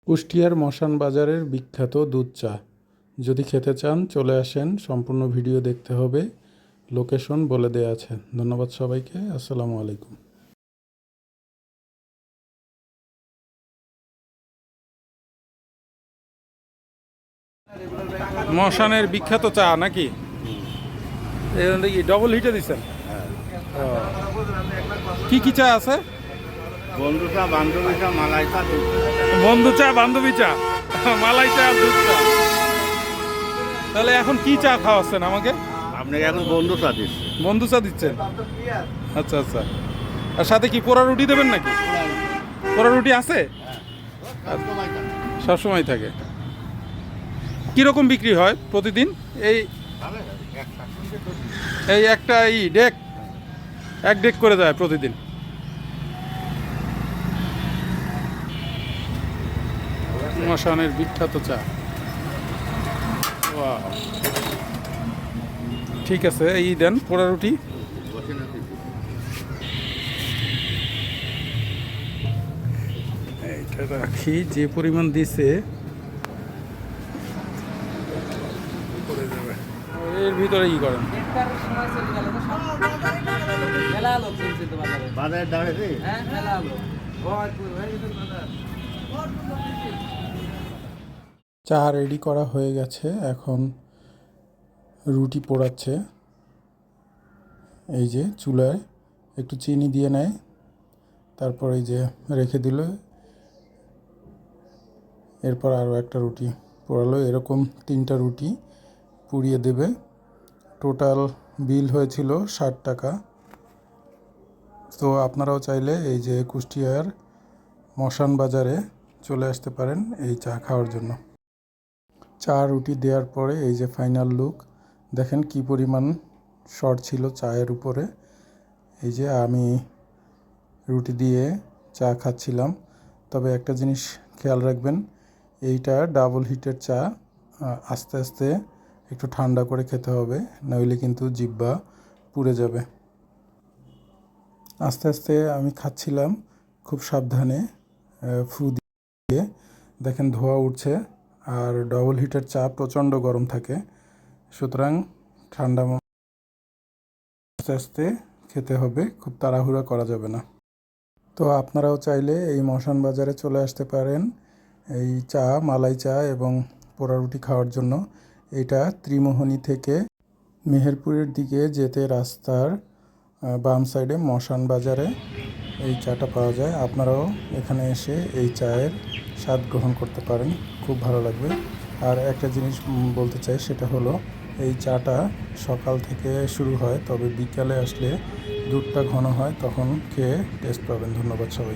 কুষ্টিয়ার মশান বাজারের বিখ্যাত দুধ চা। যদি খেতে চান চলে আসেন, সম্পূর্ণ ভিডিও দেখতে হবে, লোকেশন বলে দেওয়া আছে। ধন্যবাদ সবাইকে, আসসালামু আলাইকুম। মশানের বিখ্যাত চা নাকি? কি ডবল হিটে দিচ্ছেন? কি কি চা আছে? বন্ধু চা, বান্ধবী চা, মালাই চা, বন্ধু চা, বান্ধবী চা, মালাই চা, দুধ চা। তাহলে এখন কি চা খাওয়াচ্ছেন আমাকে? আপনাকে এখন বন্ধু চা দিচ্ছে। বন্ধু চা দিচ্ছেন? আচ্ছা আচ্ছা। আর সাথে কি পোড়া রুটি দেবেন নাকি? পোড়া রুটি আছে? সবসময় থাকে। কীরকম বিক্রি হয় প্রতিদিন? এই এই একটা ডেক, এক ডেক করে যায় প্রতিদিন। মশানের বিখ্যাত চা। ওয়াও, ঠিক আছে, এই দেন পোড়া রুটি। এইটা রাখি, যে পরিমাণ দিছে এর ভিতরে ই করেন। চা রেডি করা হয়ে গেছে, এখন রুটি পোড়াচ্ছে। এই যে চুলায় একটু চিনি দিয়ে নেয়, তারপর এই যে রেখে দিল, এরপর আরও একটা রুটি পোড়ালো। এরকম 3টা রুটি পুড়িয়ে দেবে। টোটাল বিল হয়েছিল 60 টাকা। তো আপনারাও চাইলে এই যে কুষ্টিয়ার মশান বাজারে চলে আসতে পারেন এই চা খাওয়ার জন্য। চা রুটি দেওয়ার পরে এই যে ফাইনাল লুক দেখেন, কি পরিমাণ শর্ট ছিল চায়ের উপরে। এই যে আমি রুটি দিয়ে চা খাচ্ছিলাম। তবে একটা জিনিস খেয়াল রাখবেন, এইটা ডাবল হিটের চা, আস্তে আস্তে একটু ঠান্ডা করে খেতে হবে, নইলে কিন্তু জিহ্বা পুড়ে যাবে। আস্তে আস্তে আমি খাচ্ছিলাম খুব সাবধানে, ফু দিয়ে। দেখেন ধোঁয়া উঠছে, আর ডাবল হিটের চা প্রচণ্ড গরম থাকে, সুতরাং ঠান্ডা আস্তে আস্তে খেতে হবে, খুব তাড়াহুড়া করা যাবে না। তো আপনারাও চাইলে এই মশান বাজারে চলে আসতে পারেন এই চা, মালাই চা এবং পোড়া রুটি খাওয়ার জন্য। এটা ত্রিমোহনী থেকে মেহেরপুরের দিকে যেতে রাস্তার বাম সাইডে মশান বাজারে এই চাটা পাওয়া যায়। আপনারাও এখানে এসে এই চায়ের স্বাদ গ্রহণ করতে পারেন, খুব ভালো লাগবে। আর একটা জিনিস বলতে চাই, সেটা হলো এই চাটা সকাল থেকে শুরু হয়, তবে বিকালে আসলে দুধটা ঘন হয়, তখন খেয়ে টেস্ট পাবেন। ধন্যবাদ সবাই।